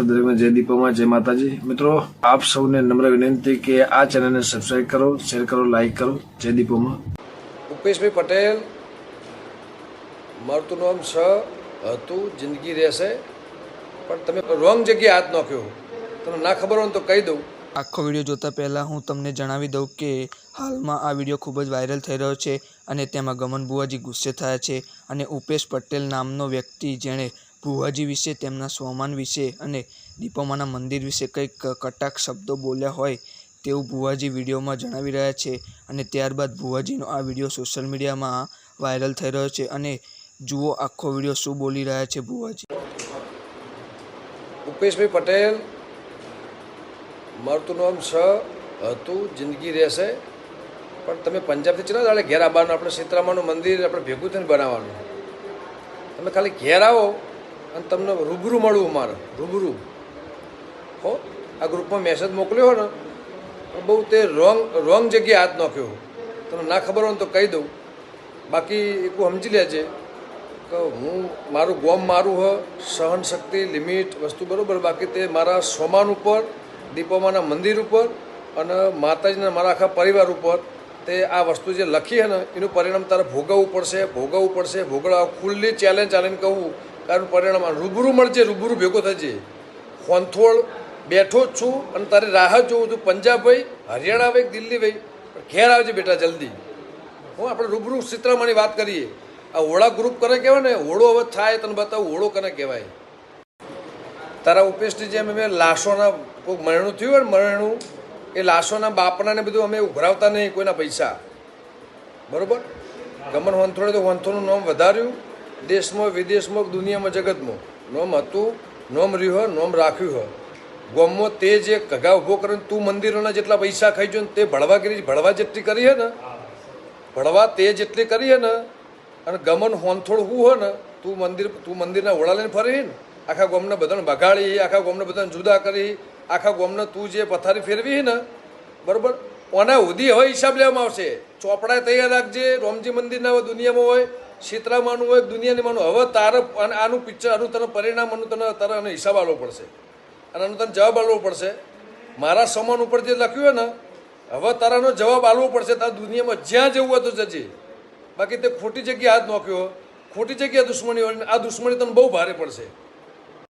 દરેકને જય દીપોમાં જય માતાજી। મિત્રો આપ સૌને નમ્ર વિનંતી કે આ ચેનલને સબસ્ક્રાઇબ કરો, શેર કરો, લાઈક કરો। જય દીપોમાં। ભૂપેશભાઈ પટેલ, મારું નામ હતું, જિંદગી રહેશે, પણ તમે રોંગ જગ્યાએ હાથ નાખ્યો। તમને ના ખબર હોય તો કહી દઉં। આખો વિડીયો જોતા પહેલાં હું તમને જણાવી દઉં કે હાલમાં આ વિડીયો ખૂબ જ વાયરલ થઈ રહ્યો છે અને તેમાં ગમન બુવાજી ગુસ્સે થયા છે અને ઉપેશ પટેલ નામનો વ્યક્તિ જેણે બુવાજી વિશે, તેમના સ્વમાન વિશે અને દીપોમાના મંદિર વિશે કંઈક કટાક્ષ શબ્દો બોલ્યા હોય તેવું બુવાજી વિડીયોમાં જણાવી રહ્યા છે અને ત્યારબાદ બુવાજીનો આ વિડીયો સોશિયલ મીડિયામાં વાયરલ થઈ રહ્યો છે અને જુઓ આખો વિડીયો શું બોલી રહ્યા છે બુવાજી। ભૂપેશભાઈ પટેલ, મારું નામ હતું, જિંદગી રહેશે, પણ તમે પંજાબથી ચલા દાડે ઘેર આવવાનું, આપણે સીતરામાનું મંદિર આપણે ભેગું થઈને બનાવવાનું। તમે ખાલી ઘેર આવો અને તમને રૂબરૂ મળવું, મારે રૂબરૂ હો। આ ગ્રુપમાં મેસેજ મોકલ્યો હોય ને બહુ તે રોંગ જગ્યાએ હાથ નાખ્યો। તમને ના ખબર હોય તો કહી દઉં, બાકી એક સમજી લેજે કે હું મારું ગોમ મારું હ, સહન શક્તિ લિમિટ વસ્તુ બરાબર, બાકી તે મારા સોમાન ઉપર, દીપોમાના મંદિર ઉપર અને માતાજીના મારા આખા પરિવાર ઉપર તે આ વસ્તુ જે લખી છે ને એનું પરિણામ તારે ભોગવવું પડશે। ભોગવવા ખુલ્લી ચેલેન્જ ચાલીને કહું, કારણ પરિણામ રૂબરૂ મળશે, રૂબરૂ ભેગો થશે। ફોનથોડ બેઠો જ છું અને તારી રાહ જોઉં છું, પંજાબ ભાઈ, હરિયાણા ભાઈ, દિલ્હી ભાઈ, ઘેર આવજે બેટા જલ્દી। હું આપણે રૂબરૂ સીતરામાની વાત કરીએ। આ હોળા ગ્રુપ કરે કહેવાય ને, હોળો હવે થાય તને બતાવું હોળો કને કહેવાય। તારા ઉપેશની જેમ અમે લાશોના કોઈ મરણું થયું હોય ને, મરણું એ લાશોના બાપનાને બધું અમે ઉઘરાવતા નહીં કોઈના પૈસા, બરાબર। ગમન વંથોડે તો વંથોનું નામ વધાર્યું, દેશમાં વિદેશમાં દુનિયામાં જગતમાં નોમ હતું, નોમ રહ્યું હ, નોમ રાખ્યું હ। ગોમમાં તે જે ઘગા ઊભો કરીને તું મંદિરોના જેટલા પૈસા ખાઈ જો ને તે ભળવા જેટલી કરી હે ને, ભળવા તે જેટલી કરી હે ને, અને ગમન હોનથોડ હું હો ને, તું મંદિરના હોળા લઈને ફરી ને, આખા ગોમને બધાને બગાડી, આખા ગોમને બધાને જુદા કરી, આખા ગોમને તું જે પથારી ફેરવી ને, બરાબર, ઓના સુધી હવે હિસાબ લેવામાં આવશે। ચોપડાએ તૈયાર રાખજે, રોમજી મંદિરના હોય, દુનિયામાં હોય, સીતરામાનું હોય, દુનિયાની માનું, હવે તારે આનું પિક્ચર, આનું તને પરિણામ, આનું તને તારે આનો હિસાબ આપવો પડશે અને આનો તને જવાબ આપવો પડશે। મારા સમાન ઉપર જે લખ્યું હોય ને, હવે તારાનો જવાબ આપવો પડશે। તારે દુનિયામાં જ્યાં જવું હોય તો જજે, બાકી તે ખોટી જગ્યાએ હાથ નાખ્યો, ખોટી જગ્યાએ દુશ્મની હોય, આ દુશ્મની તને બહુ ભારે પડશે।